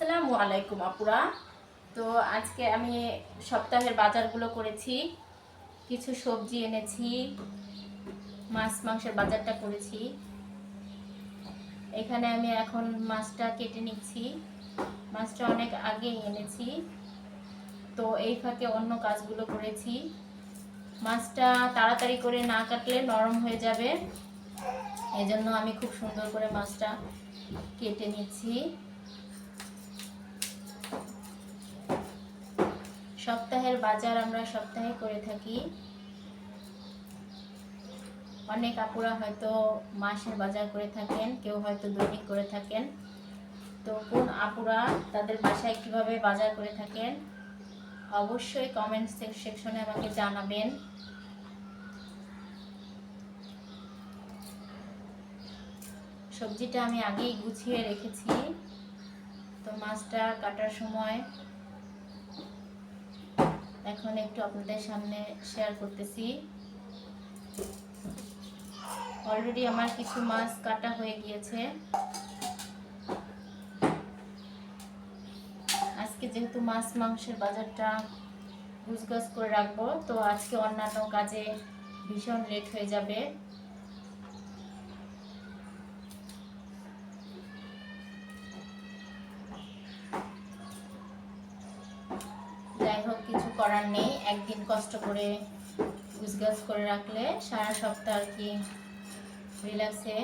আসসালামু আলাইকুম আপুরা। তো আজকে আমি সপ্তাহের বাজারগুলো করেছি, কিছু সবজি এনেছি, মাছ মাংসের বাজারটা করেছি। এখানে আমি এখন মাছটা কেটে নিচ্ছি। মাছটা অনেক আগেই এনেছি, তো এই ফাঁকে অন্য কাজগুলো করেছি। মাছটা তাড়াতাড়ি করে না কাটলে নরম হয়ে যাবে, এজন্য আমি খুব সুন্দর করে মাছটা কেটে নিচ্ছি। সপ্তাহের বাজার আমরা সপ্তাহে করে থাকি। অনেক আপুরা হয়তো মাসের বাজার করে থাকেন, কেউ হয়তো দৈনিক করে থাকেন। তো কোন আপুরা তাদের বাসায় কিভাবে বাজার করে থাকেন অবশ্যই কমেন্ট সেকশনে আমাকে জানাবেন। সবজিটা আমি আগেই গুছিয়ে রেখেছি, তো মাছটা কাটার সময় এখন একটু আপনাদের সামনে শেয়ার করতেছি। অলরেডি আমার কিছু মাছ কাটা হয়ে গিয়েছে। আজকে যেহেতু মাছ মাংসের বাজারটা গুছগাছ করে রাখবো, তো আজকে অন্যান্য কাজে ভীষণ লেট হয়ে যাবে। যাই হোক, কিছু করার নেই, একদিন কষ্ট করে গুছগাছ করে রাখলে সারা সপ্তাহ আর কি রিল্যাক্সে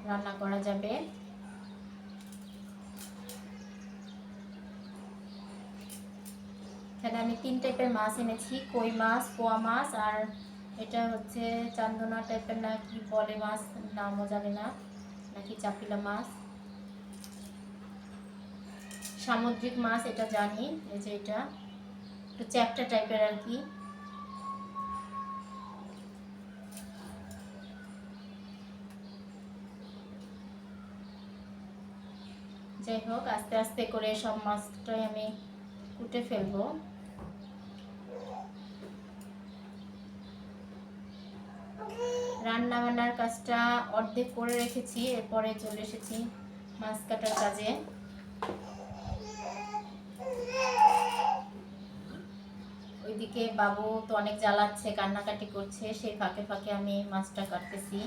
রান্না করা যাবে। এখানে আমি 3 টাইপের মাছ এনেছি, কই মাছ, পোয়া মাছ, আর এটা হচ্ছে চান্দনা টাইপের না কি বলে মাছ, নামও জানি না, নাকি চাপিলা মাছ, সামুদ্রিক মাছ এটা জানি। এই যে এটা একটু চ্যাপ্টা টাইপের আর কি। যাই হোক, আস্তে আস্তে করে সব মাছটাই আমি কুটে ফেলবো। রান্না বান্নার কাজটা অর্ধেক করে রেখেছি, এরপরে চলে এসেছি মাছ কাটার কাজে। ওইদিকে বাবু তো অনেক জ্বালাচ্ছে, কান্নাকাটি করছে, সেই ফাঁকে ফাঁকে আমি মাছটা কাটতেছি।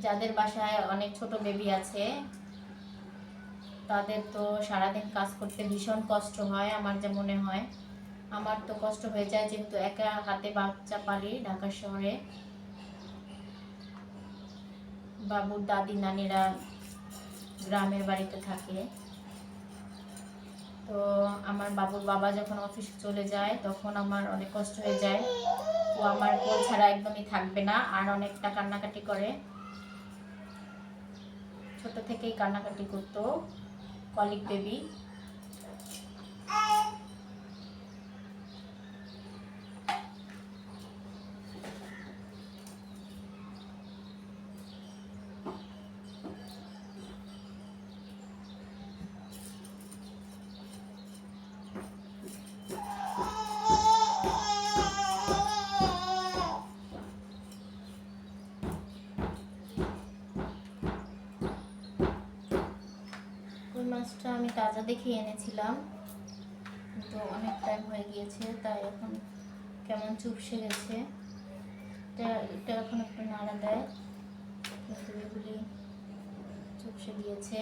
যাদের বাসায় অনেক ছোট বেবি আছে তাদের তো সারাদিন কাজ করতে ভীষণ কষ্ট হয়, আমার যা মনে হয়। আমার তো কষ্ট হয়ে যায়, যেহেতু একা হাতে বাচ্চা পালি ঢাকা শহরে। বাবুর দাদি নানিরা গ্রামের বাড়িতে থাকে। তো আমার বাবুর বাবা যখন অফিসে চলে যায় তখন আমার অনেক কষ্ট হয়ে যায়। ও আমার কোল ছাড়া একদমই থাকবে না, আর অনেকটা কান্নাকাটি করে। ছোট থেকেই কান্নাকাটি করতো, কলিক বেবি। কই মাছটা আমি তাজা দেখে এনেছিলাম, কিন্তু অনেক টাইম হয়ে গিয়েছে, তাই এখন কেমন চুপসে গেছে। এটা এখন একটু নাড়া দেয়, কিন্তু এগুলি চুপসে গিয়েছে।